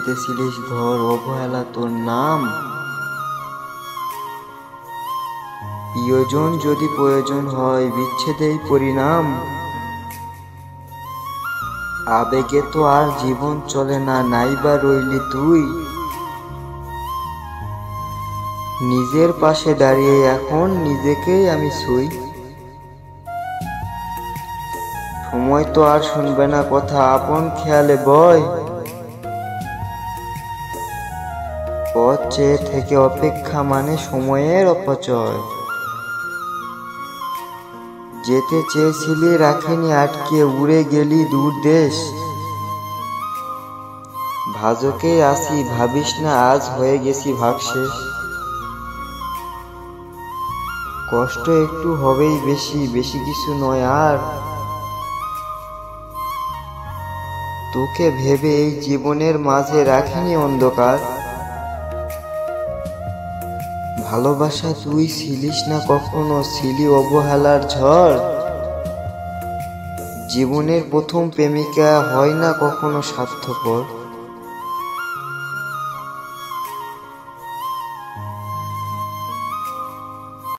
পেতেছিলিস ঘর, অবহেলা তোর নাম। প্রিয়জন যদি প্রয়োজন হয়, বিচ্ছেদেই পরিণাম। আবেগে তো আর জীবন চলে না, নাইবা রইলি তুই। নিজের পাশে দাঁড়িয়ে এখন নিজেকেই আমি ছুঁই। সময় তো আর শুনবে না কথা, আপন খেয়ালে বয়। পথ চেয়ে থেকে অপেক্ষা মানে সময়ের অপচয়। যেতে চেয়েছিলি রাখিনি আটকে, উড়ে গেলি দূর দেশ। ভাজকেই আসি, ভাবিস না আজ হয়ে গেছি ভাগশেষ। কষ্ট একটু হবেই বেশি, বেশি কিছু নয় আর। তোকে ভেবে এই জীবনের মাঝে রাখিনি অন্ধকার। ভালোবাসা তুই ছিলিস না কখনো, ছিলি অবহেলার ঝড়। জীবনের প্রথম প্রেমিকা হয় না কখনো স্বার্থপর।